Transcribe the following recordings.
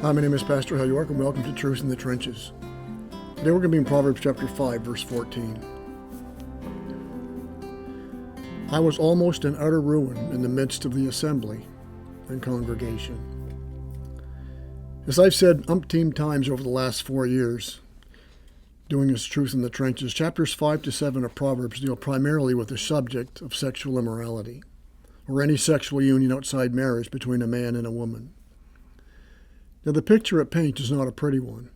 Hi, my name is Pastor Hal York, and welcome to Truth in the Trenches. Today we're going to be in Proverbs chapter 5, verse 14. I was almost in utter ruin in the midst of the assembly and congregation. As I've said umpteen times over the last 4 years, doing this Truth in the Trenches, chapters 5 to 7 of Proverbs deal primarily with the subject of sexual immorality, or any sexual union outside marriage between a man and a woman. Now, the picture it paints is not a pretty one.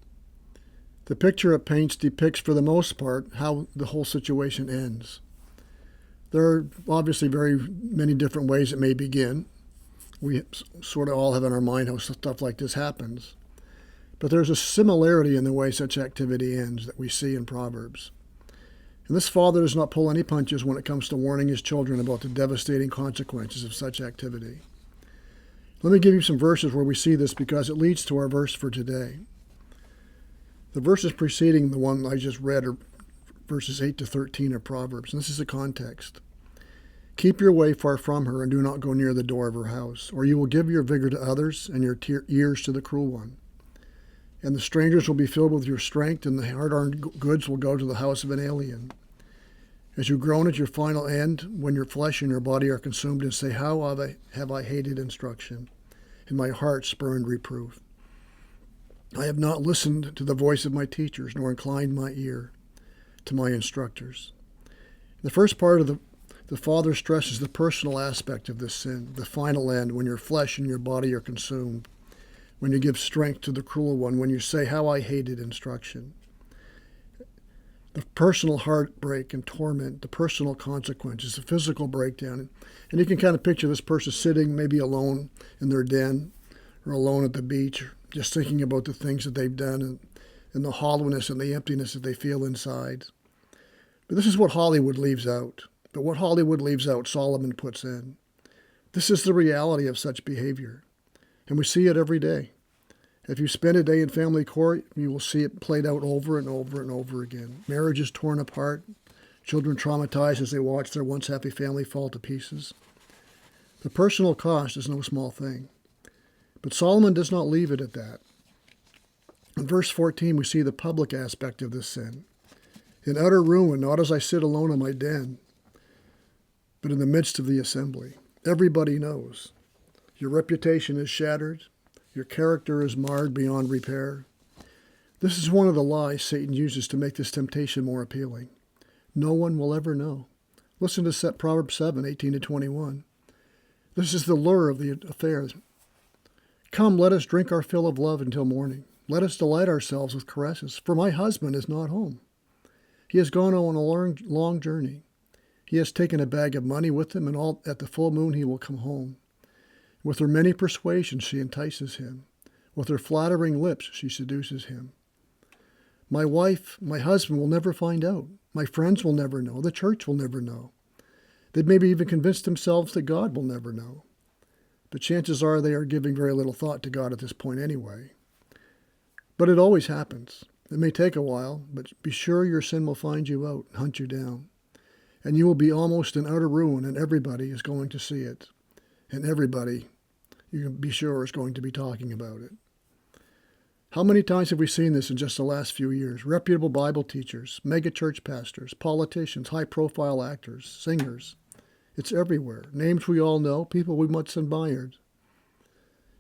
The picture it paints depicts, for the most part, how the whole situation ends. There are obviously very many different ways it may begin. We sort of all have in our mind how stuff like this happens. But there's a similarity in the way such activity ends that we see in Proverbs. And this father does not pull any punches when it comes to warning his children about the devastating consequences of such activity. Let me give you some verses where we see this because it leads to our verse for today. The verses preceding the one I just read are verses 8 to 13 of Proverbs. And this is the context. Keep your way far from her and do not go near the door of her house, or you will give your vigor to others and your ears to the cruel one. And the strangers will be filled with your strength, and the hard-earned goods will go to the house of an alien. As you groan at your final end, when your flesh and your body are consumed, and say, how have I hated instruction, and my heart spurned reproof. I have not listened to the voice of my teachers, nor inclined my ear to my instructors. The first part of the Father stresses the personal aspect of this sin, the final end, when your flesh and your body are consumed, when you give strength to the cruel one, when you say, how I hated instruction. The personal heartbreak and torment, the personal consequences, the physical breakdown. And you can kind of picture this person sitting maybe alone in their den or alone at the beach, just thinking about the things that they've done and the hollowness and the emptiness that they feel inside. But this is what Hollywood leaves out. But what Hollywood leaves out, Solomon puts in. This is the reality of such behavior. And we see it every day. If you spend a day in family court, you will see it played out over and over and over again. Marriages torn apart, children traumatized as they watch their once happy family fall to pieces. The personal cost is no small thing. But Solomon does not leave it at that. In verse 14, we see the public aspect of this sin. In utter ruin, not as I sit alone in my den, but in the midst of the assembly. Everybody knows. Your reputation is shattered. Your character is marred beyond repair. This is one of the lies Satan uses to make this temptation more appealing. No one will ever know. Listen to Proverbs 7, 18 to 21. This is the lure of the affair. Come, let us drink our fill of love until morning. Let us delight ourselves with caresses, for my husband is not home. He has gone on a long journey. He has taken a bag of money with him, and at the full moon he will come home. With her many persuasions she entices him. With her flattering lips she seduces him. My wife, my husband will never find out. My friends will never know. The church will never know. They maybe even convince themselves that God will never know. But chances are they are giving very little thought to God at this point anyway. But it always happens. It may take a while, but be sure your sin will find you out and hunt you down. And you will be almost in utter ruin, and everybody is going to see it. And everybody, you can be sure, is going to be talking about it. How many times have we seen this in just the last few years? Reputable Bible teachers, mega church pastors, politicians, high-profile actors, singers. It's everywhere. Names we all know, people we once admired.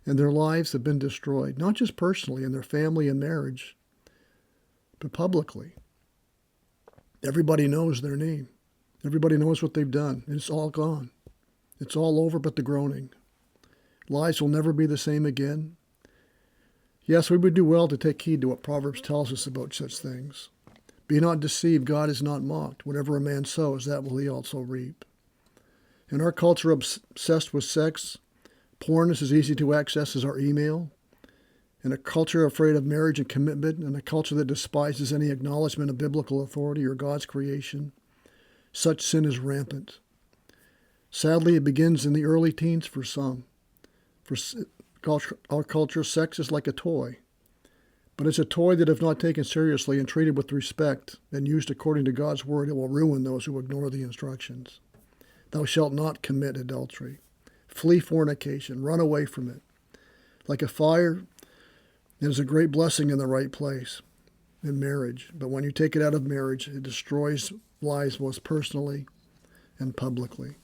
And their lives have been destroyed, not just personally in their family and marriage, but publicly. Everybody knows their name. Everybody knows what they've done. It's all gone. It's all over but the groaning. Lives will never be the same again. Yes, we would do well to take heed to what Proverbs tells us about such things. Be not deceived, God is not mocked. Whatever a man sows, that will he also reap. In our culture obsessed with sex, porn is as easy to access as our email. In a culture afraid of marriage and commitment, and a culture that despises any acknowledgement of biblical authority or God's creation, such sin is rampant. Sadly, it begins in the early teens for some. For our culture, sex is like a toy. But it's a toy that, if not taken seriously and treated with respect and used according to God's word, it will ruin those who ignore the instructions. Thou shalt not commit adultery. Flee fornication. Run away from it. Like a fire There's a great blessing in the right place, in marriage. But when you take it out of marriage, it destroys lives both personally and publicly.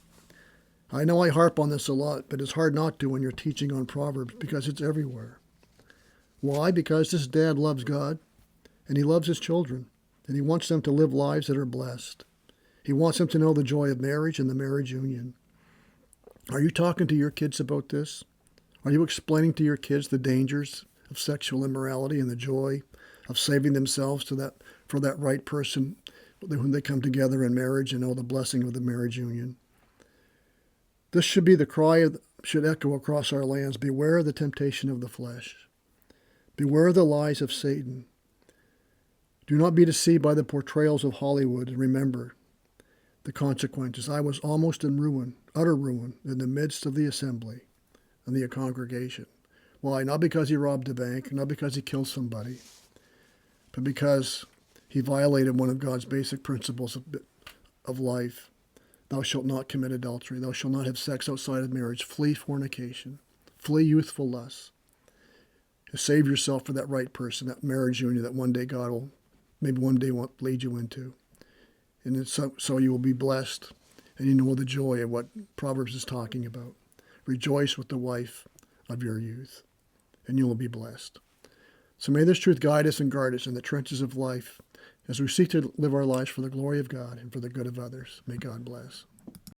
I know I harp on this a lot, but it's hard not to when you're teaching on Proverbs because it's everywhere. Why? Because this dad loves God, and he loves his children, and he wants them to live lives that are blessed. He wants them to know the joy of marriage and the marriage union. Are you talking to your kids about this? Are you explaining to your kids the dangers of sexual immorality and the joy of saving themselves for that right person when they come together in marriage and know the blessing of the marriage union? This should be the cry should echo across our lands. Beware of the temptation of the flesh. Beware of the lies of Satan. Do not be deceived by the portrayals of Hollywood, and remember the consequences. I was almost in ruin, utter ruin, in the midst of the assembly and the congregation. Why? Not because he robbed a bank, not because he killed somebody, but because he violated one of God's basic principles of life. Thou shalt not commit adultery. Thou shalt not have sex outside of marriage. Flee fornication. Flee youthful lusts. Save yourself for that right person, that marriage union that one day God will, maybe one day won't lead you into. And it's so you will be blessed and you know the joy of what Proverbs is talking about. Rejoice with the wife of your youth, and you will be blessed. So may this truth guide us and guard us in the trenches of life as we seek to live our lives for the glory of God and for the good of others. May God bless.